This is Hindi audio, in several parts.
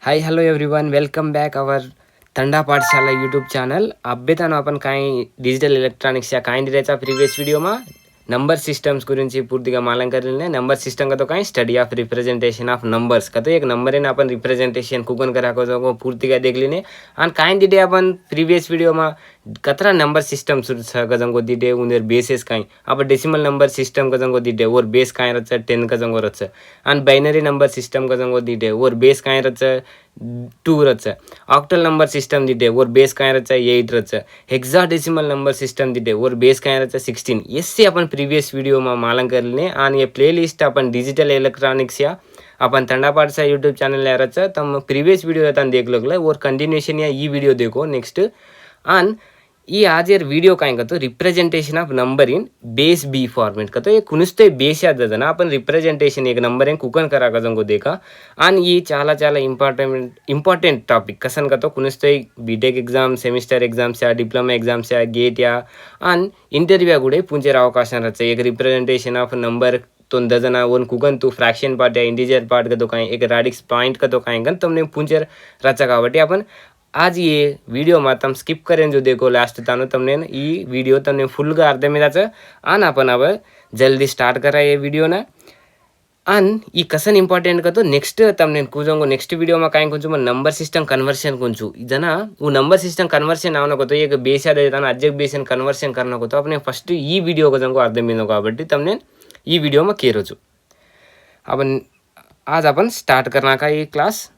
hi hello everyone welcome back our Thanda Pathshala YouTube channel అబ్బేతాను आपण काही డిజిటల్ ఎలక్ట్రానిక్స్ काही दिल्याचा प्रीवियस व्हिडिओमा नंबर सिस्टम्स गुరించి పూర్తిగా మాలంకరినే नंबर सिस्टम का तो काही study of representation of numbers का तो एक नंबर आहे ना आपण रिप्रेजेंटेशन कुकन करा को पूर्तिగా देखलीने आणि काही दिले आपण प्रीवियस व्हिडिओमा कतरा नंबर सिस्टम गजंगो दिदे उनर बेसेस काही अब डेसिमल नंबर सिस्टम गजंगो दिदे और बेस काही रच 10 गजंगो रच आणि बायनरी नंबर सिस्टम गजंगो दिदे और बेस काही रच 2 रच ऑक्टल नंबर सिस्टम दिदे और बेस काय रच 8 रच हेक्साडेसिमल नंबर सिस्टम दिदे और बेस काय रच 16 यससे आपण प्रीवियस व्हिडिओ मा मालन करले आणि हे प्लेलिस्ट आपण डिजिटल इलेक्ट्रॉनिक्स या अपन थंडा पाठचा यूट्यूब चॅनल या रच तम प्रीवियस व्हिडिओ आपण देख लगले और कंटिन्यूएशन या ई व्हिडिओ देखो नेक्स्ट आणि ಈ ಆಜರ್ ವಿಡಿಯೋ ಕಾಯ್ಕತ್ತು representation of number in base B format का तो ये कुनुस्ते बेस याद ना आपण रिप्रेजेंटेशन एक नंबर कुकन करा गजंगो देखा आणि ఈ చాలా చాలా इंपॉर्टेंट टॉपिक कसन का तो कुनुस्ते बीटेक एग्जाम सेमिस्टर एग्जाम्स या डिप्लोमा एग्जाम्स या गेट या आणि इंटरव्यू गुडे पुंचेर अवकाश रच एक रिप्रेजेंटेशन ऑफ नंबर तो दजना वन कुगन तू फ्रैक्शन पार्ट या इंटीजर पार्ट का तो काही एक रॅडिक्स पॉइंट का तो काही गन तुमने पुंचेर रचा काबट्टी आपण आज ये वीडियो में तम स्किप करें जो देखो लास्ट तानो तमने ई वीडियो तमने फुल गा अर्धे में जाचं आणि आपण अब जल्दी स्टार्ट करा ये वीडियो ना आणि ई कसन इंपॉर्टेंट का तो नेक्स्ट तमने कुजंगो नेक्स्ट वीडियो में काय Kunchu number system conversion Kunchu जना वो नंबर सिस्टम कन्वर्शन आवना को तो एक बेस याद देता अजक बेसन कन्वर्शन करना को तो अपने फर्स्ट ई वीडियो को जंगो अर्धे में काबट्टी तमने ई वीडियो में केरोचु अपन आज अपन स्टार्ट करना का ये क्लास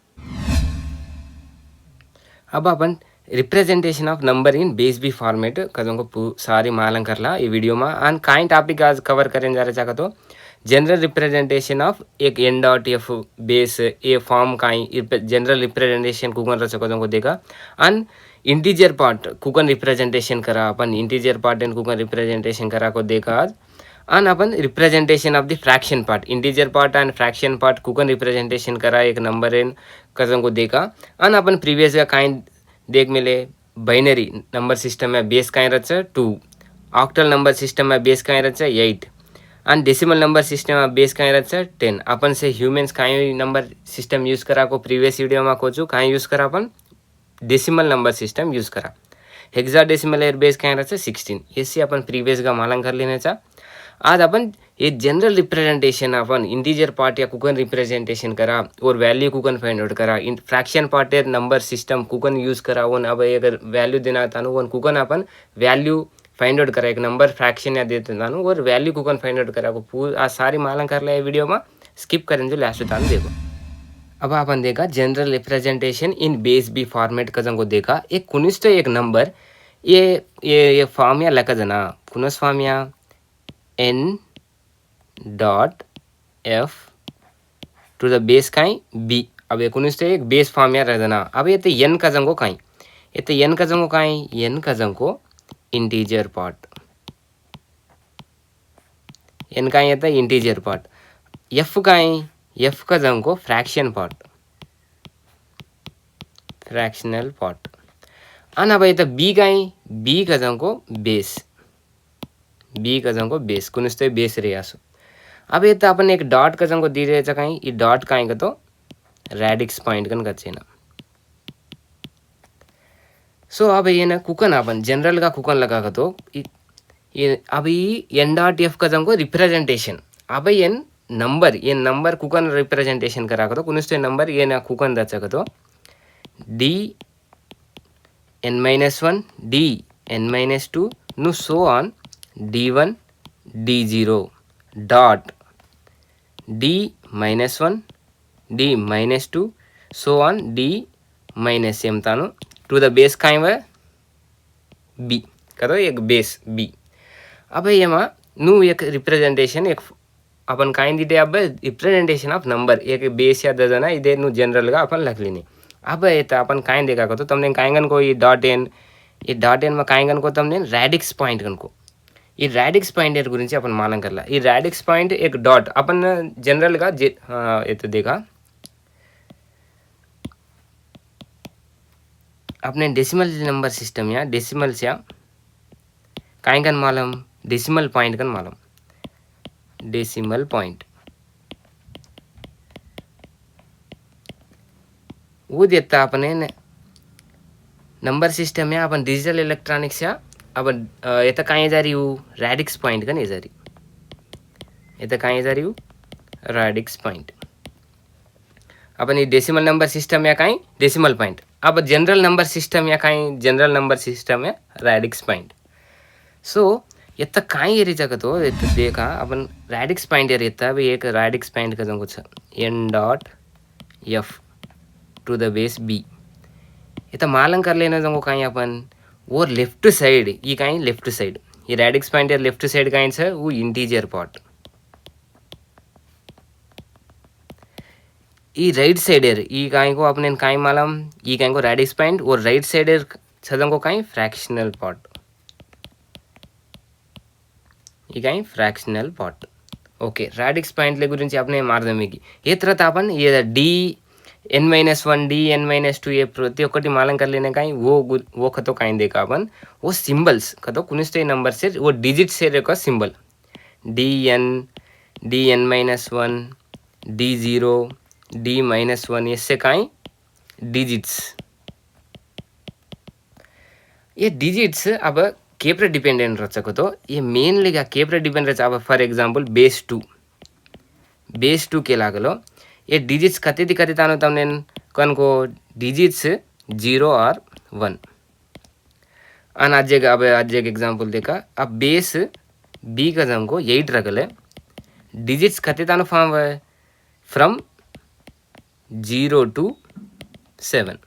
अब अपन representation of number in base B format कजोंको सारी मालूम करला ये वीडियो में आणि काही टॉपिक आज कवर करें जा रहा तो जनरल रिप्रेजेंटेशन ऑफ एक N dot F base A form काही जनरल रिप्रेजेंटेशन कुकन रच कजोंको देखा आणि इंटीजर पार्ट कुकन रिप्रेजेंटेशन करा अपन इंटीजर पार्ट एंड कुकन रिप्रेजेंटेशन करा को देखा आज आणि अपन representation of the fraction part integer part and fraction part कुकन रिप्रेजेंटेशन करा एक नंबर एन कजन को देखा आणि अपन प्रीवियस का काही देख मिले बाइनरी नंबर सिस्टम में बेस काही रच 2 ऑक्टल नंबर सिस्टम में बेस काही रच 8 आणि डेसिमल नंबर सिस्टम में बेस काही रच 10 अपन से ह्यूमन्स काही नंबर सिस्टम यूज करा को प्रीवियस वीडियो में कोचू काही यूज करा अपन डेसिमल नंबर सिस्टम यूज करा हेक्साडेसिमल एर बेस काही रच 16 इससे अपन प्रीवियस का मालूम कर लेण्याचा आज अपन ये जनरल रिप्रेजेंटेशन अपन इंटीजर पार्ट या कुकन रिप्रेजेंटेशन करा और वैल्यू कुकन फाइंड आउट करा इन फ्रैक्शन पार्ट या नंबर सिस्टम कुकन यूज करा वन अब अगर वैल्यू देना तानु वन कुकन अपन वैल्यू फाइंड आउट करा एक नंबर फ्रैक्शन या देते तानु और वैल्यू कुकन फाइंड आउट करा को पूरा सारी मालूम कर लिया वीडियो में स्किप करें जो लास्ट तानु देखो अब अपन देखा general representation in base B format का जंगो देखा एक कुनिष्ठ एक नंबर ये फॉर्म या लका जना कुनस फॉर्म या n dot f to the base काही b अब एकोणीस एक बेस फॉर्म या रहना अब ये तो n का जंगो काही ये तो n का जंगो काही n का जंगो इंटीजर पार्ट n काही येता इंटीजर पार्ट f काही f का जंगो फ्रैक्शन पार्ट फ्रैक्शनल पार्ट आणि अब येता b काही b का जंगो बेस बी का जंगो बेस कुनुस्ते बेस रे असो अब ये तो अपन एक डॉट का जंगो दी रहे काही ये डॉट काही का तो रॅडिक्स पॉइंट कन कच्चे ना सो अब ये ना कुकन अपन जनरल का कुकन लगा का तो ये अभी एन डॉट एफ का जंगो रिप्रेजेंटेशन अब ये नंबर कुकन रिप्रेजेंटेशन करा का तो कुनुस्ते नंबर ये ना कुकन दचा का तो डी n-1 डी n-2 नु so on d1 d0 dot d-1 d-2 so on d-m तानु टू द बेस काय व b करो एक बेस b अब ये मा नु एक रिप्रेजेंटेशन एक अपन काय दिते अब रिप्रेजेंटेशन ऑफ नंबर एक बेस या दजना इदे नु जनरल का अपन लख लेनी अब येता अपन काय देखा को तो तुमने कायगन को ये डॉट एन में कायगन को तुमने रैडिक्स पॉइंट गन को ఈ रॅडिक्स पॉइंट एर गुరించి अपन मालूम करला ఈ रॅडिक्स पॉइंट एक डॉट अपन जनरल का ये देखा अपने डेसिमल नंबर सिस्टम या डेसिमल से काय कन मालूम डेसिमल पॉइंट कन मालूम डेसिमल पॉइंट वो देता अपने नंबर सिस्टम या अपन डिजिटल इलेक्ट्रॉनिक्स या अपन येतं काय जारी रॅडिक्स पॉइंट का नाही जारी येतं काय जारी रॅडिक्स पॉइंट अपन ये डेसिमल नंबर सिस्टम या काय डेसिमल पॉइंट अब जनरल नंबर सिस्टम या काय जनरल नंबर सिस्टम या रॅडिक्स पॉइंट सो येतं काय येरीचा का तो येतं देखा अपन रॅडिक्स पॉइंट येर येतं एक रॅडिक्स पॉइंट का जंगुच n dot f to the base b इथं मालन कर लेना जंगो काय अपन वो लेफ्ट साइड ये काय लेफ्ट साइड ये रॅडिक्स पॉइंट यार लेफ्ट साइड काय छ वो इंटीजर पार्ट ई राइट साइड यार ई काय को अपने काय मालम ई काय को रॅडिक्स पॉइंट और राइट साइड यार छ जंगो काय फ्रैक्शनल पार्ट ఈ काय ఫ్రాక్షనల్ పార్ట్ ఓకే రాడిక్స్ పాయింట్ల గురించి आपने మారదాం మీకు ఏ తర్వాత आपण ये d n-1 d n-2 ये प्रति ఒక్కటి मालन कर लेने का वो खतो काय देखा अपन वो सिंबल्स खतो कुनिस्ते नंबर से वो डिजिट से रे का symbol dn dn-1 d0 d-1 इससे काय डिजिट्स ये डिजिट्स अब केपर डिपेंडेंट रचको तो ये मेनली का केपर डिपेंडेंट अब फॉर एग्जांपल बेस 2 के लागलो ये डिजिट्स कति कति तानो तमने कन को डिजिट्स 0 और 1 अन आज एक एग्जांपल देखा अब बेस बी का जम को 8 रखले डिजिट्स कति तानो फॉर्म है फ्रॉम 0 to 7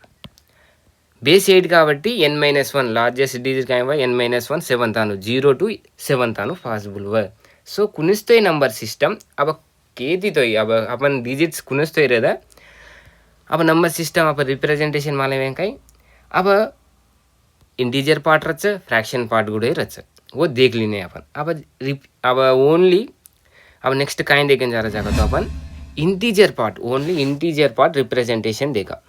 बेस 8 కాబట్టి n-1 लार्जेस्ट डिजिट काय वा n-1 7 तानु 0 to 7 तानु पॉसिबल व सो कुनिस्तोय नंबर सिस्टम अब केती तो अब अपन डिजिट्स कुनिस्तोय रेदा अब नंबर सिस्टम अब रिप्रेजेंटेशन माले वें काय अब इंटीजर पार्ट रच फ्रैक्शन पार्ट गुडे रच वो देख लेने अपन अब ओनली अब नेक्स्ट काय देखन जा रहा तो अपन integer part only integer part representation देखा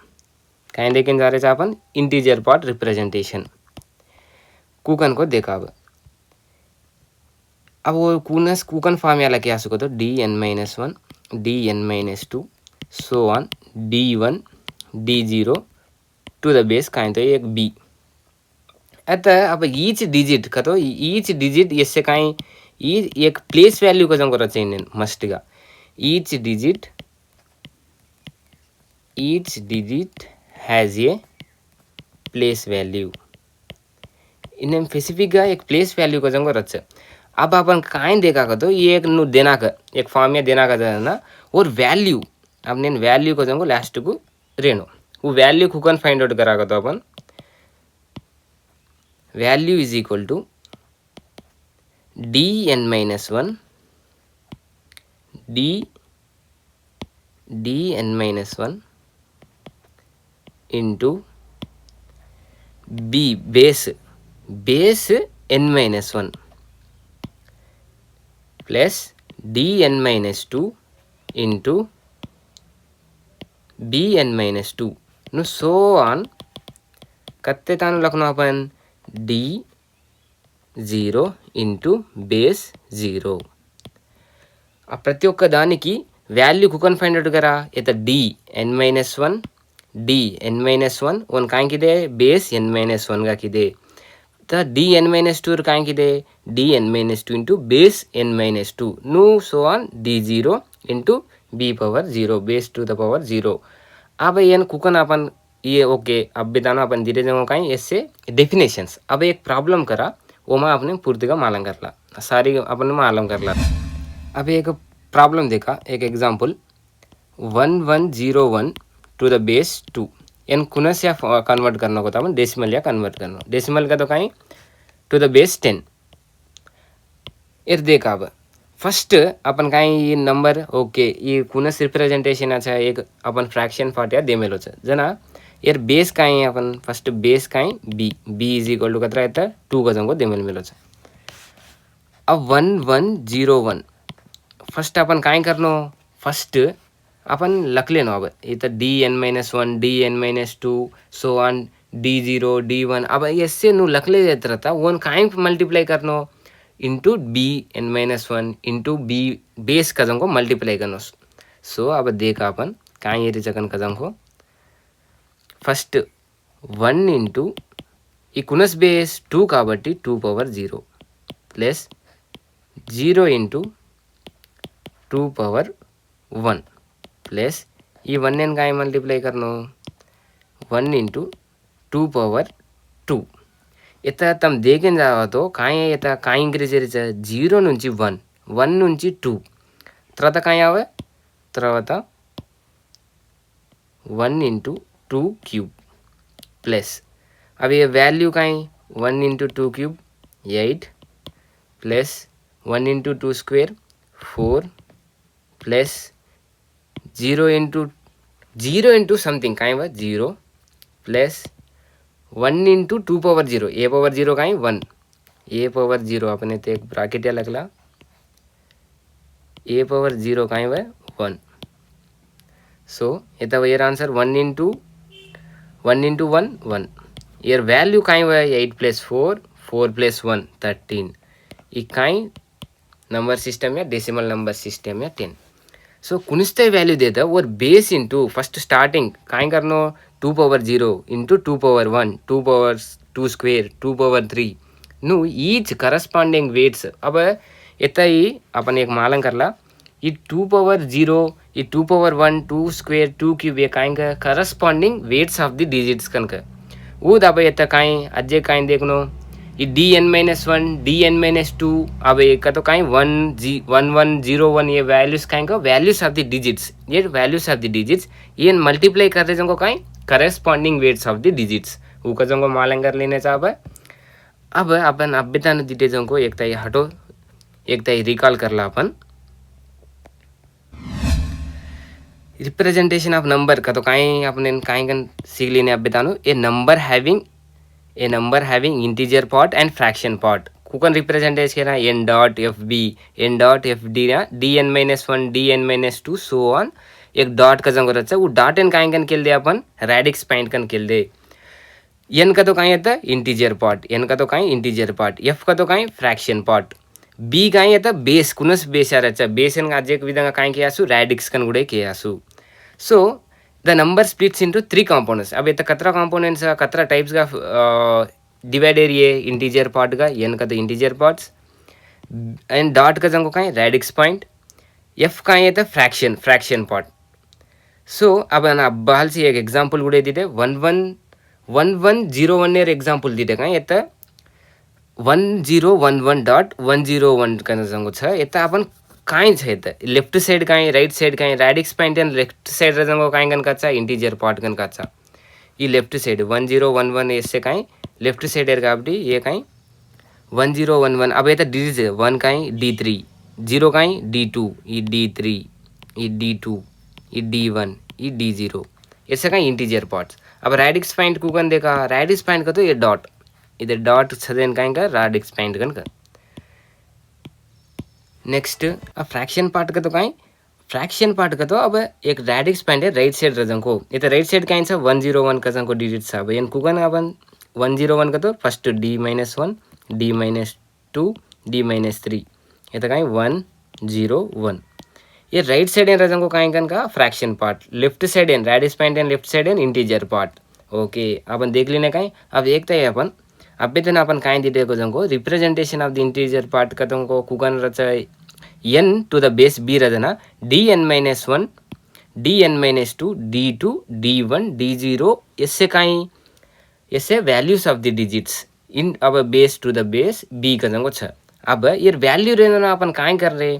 काय देखन जा रहे अपन इंटीजर पार्ट रिप्रेजेंटेशन कूकन को देखा अब वो कूकन फॉर्म याला क्या सको तो dn-1 dn-2 so on d1 d0 to the base काय तो एक b आता अब ईच डिजिट का तो ईच डिजिट इससे काय एक प्लेस वैल्यू का जंगो रचे इन मस्ट गा each digit has a place value इन्हें स्पेसिफिक का एक प्लेस वैल्यू का जंगो रच अब अपन काय देखा का तो ये एक नु देना का एक फॉर्म में देना का ना और वैल्यू अपने वैल्यू को जंगो लास्ट को रेनो वो वैल्यू कुकन फाइंड आउट करा का तो अपन value is equal to dn-1 dn-1 into b base n-1 plus dn-2 into bn-2 नो सो ऑन कत्ते तानु लखनो अपन d0 into base 0 अब प्रति ఒక్క దానికి వాల్యూ కుకన్ ఫైండ్ అవుట్ करा येता dn-1 dn-1 वन काय किदे बेस n-1 गा किदे त dn-2 काय किदे dn-2 into base n-2 नु so on d0 into b power 0 base to the power 0 अब येन कुकन अपन ये ओके अब बिताना अपन धीरे जमो काय इससे डेफिनेशंस अब एक प्रॉब्लम करा वो मैं अपने पूर्तिका मालूम करला सारी अपन मालूम करला अब एक प्रॉब्लम देखा एक एग्जांपल 1101 टू द बेस 2 एन कुनस या कन्वर्ट करना को अपन डेसिमल या कन्वर्ट करना डेसिमल का तो कहीं टू द बेस 10 एर देखा अब फर्स्ट अपन कहीं ये नंबर ओके ये कुनस रिप्रेजेंटेशन अच्छा एक अपन फ्रैक्शन पार्ट या देमेलो छ जना एर बेस कहीं अपन फर्स्ट बेस कहीं b इज इक्वल टू कतरा येता 2 का जंगो देमेल मेलो छ अब 1101 फर्स्ट अपन काय करनो फर्स्ट अपन लख लेनो अब इधर dn-1 dn-2 so on d0 d1 अब ऐसे नु लख ले देता रहता वन काय मल्टीप्लाई करनो into bn-1 into b base का जंगो मल्टीप्लाई करनो सो अब देखा अपन काय ये जगन का जंगो ఫస్ట్ 1 ఇంటూ ఈ కునస్ బేస్ 2 కాబట్టి 2 power 0 plus 0 into 2 power 1 plus ये 1 ने काय मल्टीप्लाई करनो 1 इंटू 2 पावर 2 इतना तम देखें जावा तो काय इतना काय इंक्रीज చేరిచ 0 నుంచి 1 1 నుంచి 2 తర్వాత काय आवे తర్వాత 1 इंटू 2 क्यूब प्लस अब ये वैल्यू काय 1 into 2 cube 8 plus 1 into 2 square 4 plus 0 into something काय 0 प्लस 1 इंटू 2 पावर 0 ए पावर 0 काय 1 ए पावर 0 अपने ते एक ब्रैकेट लगला ए पावर 0 काय 1 सो इतना यर आंसर 1 इंटू 1 1 यर वैल्यू काय 8 प्लस 4 4 प्लस 1 13 ये काय नंबर सिस्टम या डेसिमल नंबर सिस्टम या 10 सो कुनिस्ते वैल्यू देता और बेस इंटू फर्स्ट स्टार्टिंग काय करनो 2 power 0 into 2 power 1 2 power 2 square 2 power 3 नु ईच करस्पॉन्डिंग वेट्स अब इतना ही अपन एक मालूम करला ये 2 पावर 0 ये 2 पावर 1 2 स्क्वेयर 2 क्यूब ये काय का corresponding weights of the digits कनक वो दबा इतना काय अजय काय देखनो ये dn-1 dn-2 अब एक तो कहीं 1101 ये वैल्यूज कहीं का वैल्यूज ऑफ द डिजिट्स ये वैल्यूज ऑफ द डिजिट्स ये मल्टीप्लाई करते जंको कहीं corresponding weights of the digits वो का जंको मालूम कर लेने चाहे अब अपन अब बिताने दीटे जंको एक ताई हटो एक ताई रिकॉल कर ला अपन रिप्रेजेंटेशन ऑफ नंबर का तो कहीं अपने कहीं कन सीख लेने अब बितानो a number having integer part and fraction part कुकन रिप्रेजेंटेज केना n dot fb n dot fd ना dn-1 dn-2 so on एक डॉट का जंग रहता है वो डॉट एन काइन कन केल दे अपन रेडिक्स पॉइंट कन केल दे n का तो काइन आता इंटीजर पार्ट n का तो काइन इंटीजर पार्ट f का तो काइन फ्रैक्शन पार्ट b काइन आता बेस कुनस बेस आ रहता बेस एन का एक विधंगा काइन कियासु रेडिक्स कन गुडे कियासु सो the number splits into 3 components अब ये तो कतरा components का कतरा types का divided ये integer part का n का तो integer parts and dot का जंगो कहीं radix point f का ये तो fraction part so अब ना बाहर से एक example गुड़े दीते 1101 ने example दीते कहीं ये तो 1011.101 का जंगो छा ये तो अपन काइन छ त लेफ्ट साइड काइन राइट साइड काइन radix point and left side रजंगो काइन गन काचा इंटीजर पार्ट गन काचा ये लेफ्ट साइड 1011 ऐसे काइन लेफ्ट साइड एर काबडी ये काइन 1011 अब ये त digit 1 Kine d3 0 Kine d2 ये d3 ये d2 ये d1 ये d0 ऐसे काइन इंटीजर पार्ट्स अब रेडिक्स पॉइंट को गन देखा रेडिक्स पॉइंट का तो ये डॉट इधर डॉट छदेन काइन का रेडिक्स पॉइंट गन का नेक्स्ट अब फ्रैक्शन पार्ट का तो कहीं फ्रैक्शन पार्ट का तो अब एक रेडिक्स पॉइंट है राइट साइड रजंग को ये तो राइट साइड कहीं सा 101 का जंग को डिजिट सा अब कुकन अपन 101 का तो फर्स्ट d-1 d-2 d-3 ये तो कहीं 101 ये राइट साइड है रजंग को कहीं कन का फ्रैक्शन पार्ट लेफ्ट साइड है रेडिक्स पॉइंट है लेफ्ट साइड है इंटीजर पार्ट ओके अपन देख लेने कहीं अब एक तो अपन अब भी तो अपन कहीं दीटे को Junko representation of the integer part का तुमको कुकन रचा n to the base b रजना dn-1 dn-2 d2 d1 d0 इससे कहीं इससे values of the digits in अब base to the base b का जंको छ अब ये वैल्यू रहना अपन कहीं कर रहे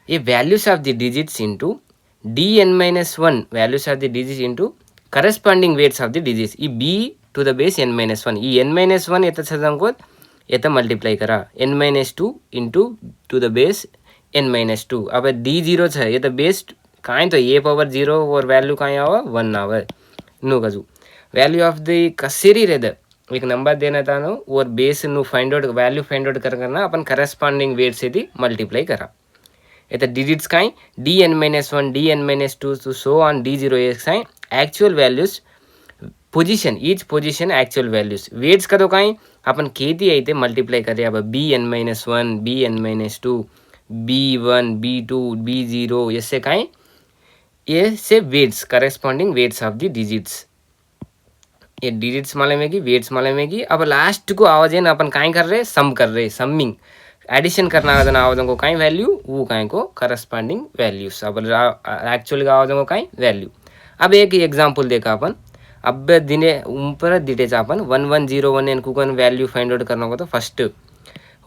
ये values of the digits into dn-1 values of the digits into corresponding weights of the digits ये b to the base n-1 ये n-1 ये तो छजंको ये तो मल्टीप्लाई करा n-2 into to the base n-2 अब d0 छ ये तो बेस काइन तो a पावर 0 और वैल्यू काइन आवा 1 आवा नो गजू वैल्यू ऑफ द कसेरी रे द एक नंबर देना था नो और बेस नु find out value find out करना अपन करस्पॉन्डिंग वेट से दी मल्टीप्लाई करा ये तो डिजिट्स काइन dn-1 dn-2 to so on d0 is काइन actual values position each position actual values weights का तो कहीं अपन खेती అయితే मल्टीप्लाई करे अब bn-1 bn-2 b1 b2 b0 ऐसे कहीं ये से weights corresponding weights of the digits ये डिजिट्स मालूम कि वेट्स मालूम कि अब लास्ट को आवाज है ना अपन काई कर रहे सम कर रहे समिंग एडिशन करना आवाजों को काई वैल्यू वो काई को करस्पॉन्डिंग वैल्यूज अब एक्चुअल आवाजों को काई वैल्यू अब एक एग्जांपल देखा अपन अब दिने ऊपर डिटेल्स अपन 1101 एन कुकन वैल्यू फाइंड आउट करना होगा तो first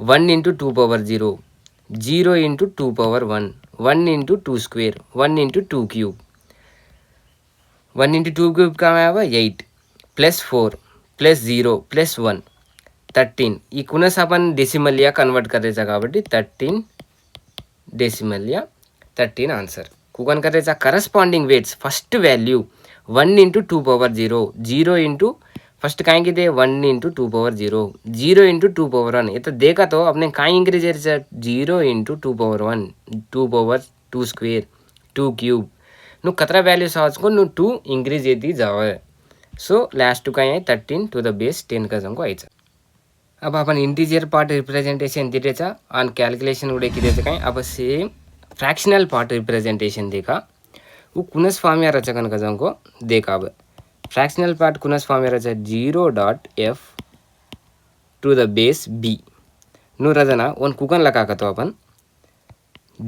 1 into 2 power 0 0 into 2 power 1 1 into 2 square 1 into 2 cube 1 into 2 cube का आया 8 plus 4 plus 0 plus 1 13 ఈ కునస్ आपण डेसिमल या कन्वर्ट करायचा కాబట్టి 13 डेसिमल या 13 आन्सर कुकन करायचा corresponding weights first value 1 into 2 power 0 0 into first काय किती 1 into 2 power 0 0 into 2 power 1 इथं देखा तो आपने काय इंक्रीज करायचं 0 into 2 power 1 2 power 2 square 2 cube नु कतरा वैल्यू सावचको नु 2 इंक्रीज येती जावं सो लास्ट काय आहे 13 to the base 10 का जंको आयचं अब आपण इंटीजर पार्ट रिप्रेजेंटेशन दिलेचा आणि कॅल्क्युलेशन उडे किती काय अब सेम फ्रॅक्शनल पार्ट रिप्रेजेंटेशन देखा वो कुनस फॉर्म या रचकन का जंको देखा अब फ्रॅक्शनल पार्ट कुनस फॉर्म या रचा 0.f to the base b नु रजना वन कुकन लगा का तो अपन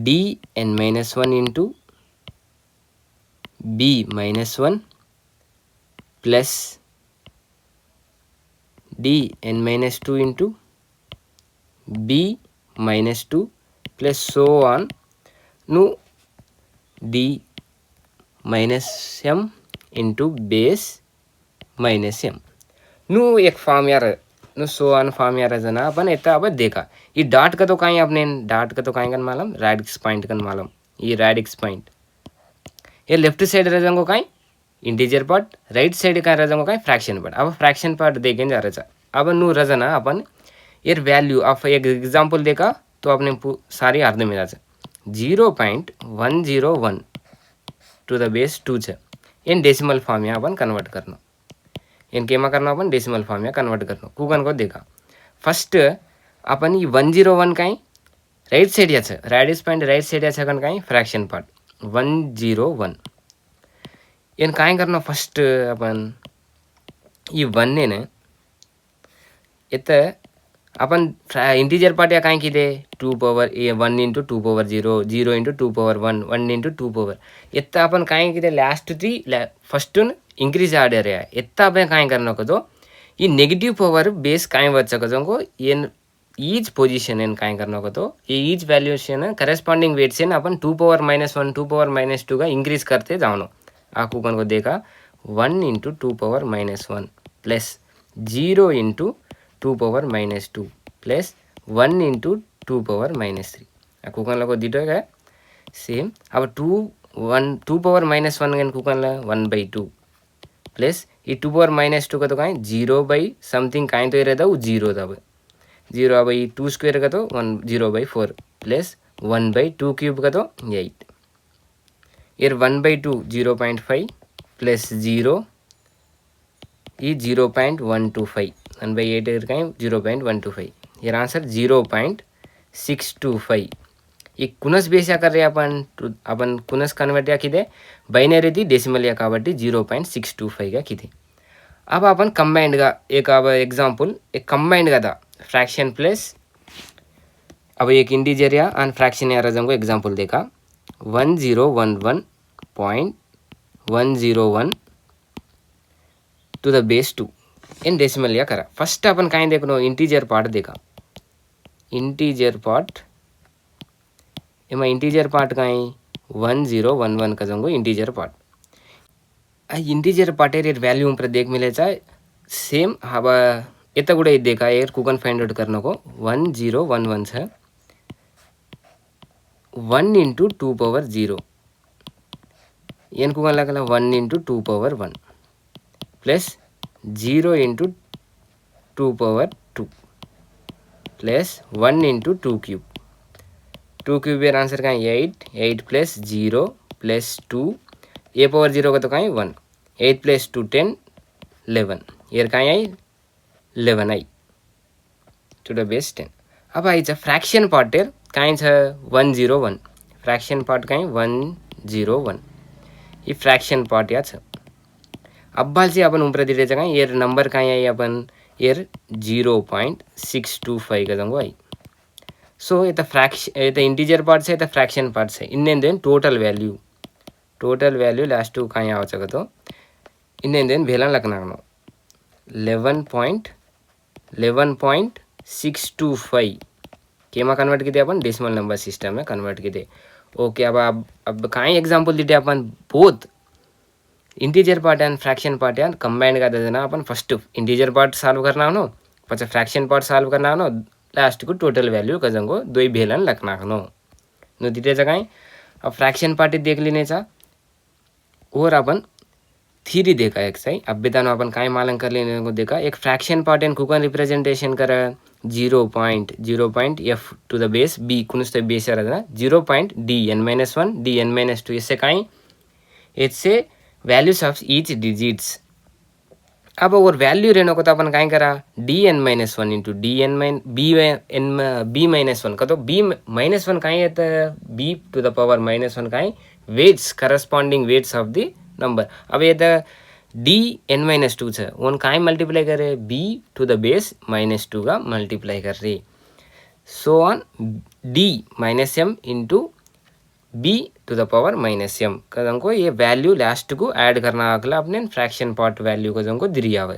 d(n-1) into b-1 plus d(n-2) into b-2 plus so on नु d-m into base -m नु एक फॉर्म यार नु सो ऑन फॉर्म यार जना अपन इतना अब देखा ये डॉट का तो कहीं अपने डॉट का तो कहीं कन मालूम रैडिक्स पॉइंट कन मालूम ये रैडिक्स पॉइंट ये लेफ्ट साइड रह को कहीं इंटीजर पार्ट राइट साइड का रह को कहीं फ्रैक्शन पार्ट अब फ्रैक्शन पार्ट देखें जा रहा अब नु रजना अपन ये वैल्यू अब एक एग्जांपल देखा तो अपने सारी अर्थ में जा 0.101 टू द बेस 2 છે इन डेसिमल फॉर्म में अपन कन्वर्ट करना इन केमा करना अपन डेसिमल फॉर्म में कन्वर्ट करना कुकन को देखा फर्स्ट अपन ये 101 काही राइट साइड याचं रॅडिक्स पॉइंट राइट साइड याचं कन काही फ्रॅक्शन पार्ट 101 इन काय करना फर्स्ट अपन ये 1 ने ना इथं अपन इंटीजर पार्ट या काय किती 2 power 1 into 2 power 0 0 into 2 power 1 1 into 2 power इथं अपन काय किती लास्ट ती फर्स्ट इंक्रीज आर्डर आहे इथं आपण काय करणार होतो ये नेगेटिव पावर बेस काय वच्चा को इन ईच पोजीशन इन काय करणार होतो ये ईच वैल्यूशन करस्पॉन्डिंग वेट से अपन 2 power -1 2 power -2 का इंक्रीज करते जाओ आपको कौन को देखा 1 into 2 power -1 plus 0 into 2 power -2 plus 1 into 2 power -3 कुकन को दिटो है सेम अब 2 power -1 गन कुकन 1/2 प्लस ये 2 power -2 का तो कहीं 0/something कहीं तो ये रहता वो 0 था 0 अब ये 2 स्क्वायर का तो 0/4 प्लस 1/2 क्यूब का तो 8 ये 1/2 0.5 प्लस 0 ये 0.125 1/8 कहीं 0.125 ये आंसर 0.625 ये कुनस बेस या कर रहे अपन कुनस कन्वर्ट या किती बाइनरी थी डेसिमल या काबट्टी 0.625 का किती अब अपन कंबाइंड का एक अब एग्जांपल एक कंबाइंड का था फ्रैक्शन प्लस अब एक इंटीजर या और फ्रैक्शन या रजम को एग्जांपल देखा 1011.101 to the base 2 in decimal या करा फर्स्ट अपन कहीं देखो इंटीजर पार्ट देखा इंटीजर पार्ट एमा इंटीजर पार्ट कहीं 1011 का जंगो इंटीजर पार्ट इंटीजर पार्ट एर वैल्यू पर देख मिले चाहे सेम हवा इतना गुड़ा देखा एर कुकन फाइंड आउट करने को 1011 है 1 into 2 power 0 एन कुकन लगा 1 into 2 power 1 plus 0 into 2 power 2 plus 1 into 2 cube 2 cube एर आंसर कहीं 8 प्लस 0 प्लस 2 ए पावर 0 का तो कहीं 1 8 प्लस 2 10 11 एर कहीं आई 11 आई टू द बेस 10 अब आई फ्रैक्शन पार्ट एर कहीं 101 फ्रैक्शन पार्ट कहीं 101 ये फ्रैक्शन पार्ट या अब्बालची आपण उंपर दिलेचं काय एर नंबर काय आहे आपण एर 0.625 कदंगो आई सो इतना फ्रैक्शन इतना इंटीजर पार्ट्स है इतना फ्रैक्शन पार्ट्स है इन्नेंदेन टोटल वैल्यू लास्ट टू काय आवच तो इन्नेंदेन भेलन लखनागनो 11.625 केमा कन्वर्ट किती अपन डेसिमल नंबर सिस्टम में कन्वर्ट किती ओके अब काय एग्जांपल दिते अपन both integer part and fraction part यान कंबाइंड का देना अपन फर्स्ट इंटीजर पार्ट सॉल्व करना हो પછી फ्रैक्शन पार्ट सॉल्व करना हो लास्ट को टोटल वैल्यू कजंगो दोई भेलन लखनागनो नो दितेचा काय अब फ्रैक्शन पार्ट देख लेनेचा और अपन थ्योरी देखा एक सही अब बेतानो अपन काय मालूम कर लेने को देखा एक फ्रैक्शन पार्ट एंड कुकन रिप्रेजेंटेशन करा 0.0 f to the base b कुनुस्ते बेस रहना 0.dn-1 dn-2 इससे काय इससे वैल्यूज ऑफ ईच डिजिट्स अब और वैल्यू रहने को तो अपन काय करा dn-1 इंटू b-1 का तो b-1 काय है तो b टू द पावर -1 काय weights corresponding weights of the number अब ये तो dn-2 है वन काय मल्टीप्लाई करे b टू द बेस -2 का मल्टीप्लाई कर रही so on d -m into b to the power -m कदंको ये वैल्यू लास्ट को ऐड करना अगला अपने फ्रैक्शन पार्ट वैल्यू कदंको दिया हुआ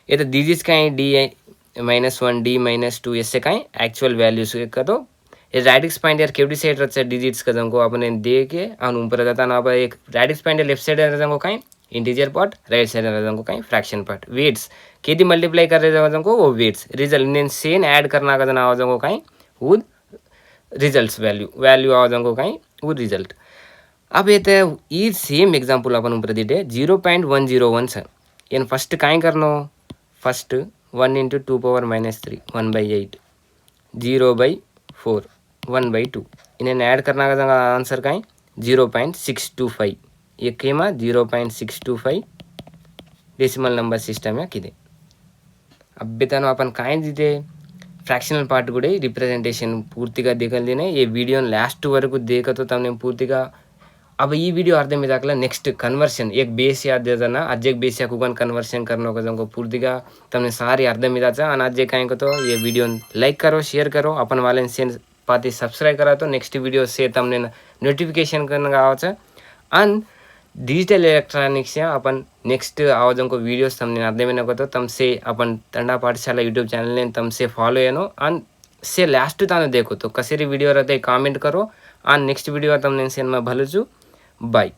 ये तो डिजिट्स का d-1 d-2 इससे का एक्चुअल वैल्यूज का तो ये रैडिक्स पॉइंट यार केवडी साइड रहता है डिजिट्स कदंको अपने दे के और ऊपर जाता ना अब एक रैडिक्स पॉइंट लेफ्ट साइड रहता का इंटीजर पार्ट राइट साइड रहता का फ्रैक्शन पार्ट वेट्स केदी मल्टीप्लाई कर रहे वो वेट्स रिजल्ट इन सेन ऐड करना का आवाज़ों का वो रिजल्ट्स वैल्यू आवाज़ों का वो रिजल्ट अब ये तो ये सेम एग्जांपल अपन ऊपर दिटे 0.101 सर इन फर्स्ट काय करनो फर्स्ट 1 इंटू 2 पावर -3 1/8 0/4 1/2 इन्हें ऐड करना का आंसर काय 0.625 ये केमा 0.625 डेसिमल नंबर सिस्टम है किदे अब बेतानो अपन काय दिते फ्रैक्शनल पार्ट కూడా రిప్రజెంటేషన్ పూర్తిగా దిగలినే ఈ వీడియోని లాస్ట్ వరకు దేకతో తమనే పూర్తిగా अब ये वीडियो अर्धे में जाकला नेक्स्ट कन्वर्शन एक बेस याद दे देना आज एक बेस या कुगन कन्वर्शन करने को तुमको पूर्तिगा तमने सारी अर्धे में जाचा और आज कहीं को तो ये वीडियो लाइक करो शेयर करो अपन वाले से पाती सब्सक्राइब करा तो नेक्स्ट वीडियो से तमने नोटिफिकेशन करने का आवाज़ अन डिजिटल इलेक्ट्रॉनिक्स या अपन नेक्स्ट आवाज़ों को वीडियोस तमने अर्धे में नको तो तमसे अपन तंडा पाठशाला यूट्यूब चैनल ने तमसे फॉलो येनो अन से लास्ट तानो देखो तो कसेरी वीडियो रहते कमेंट करो और नेक्स्ट वीडियो तमने से मैं भलुचू बाय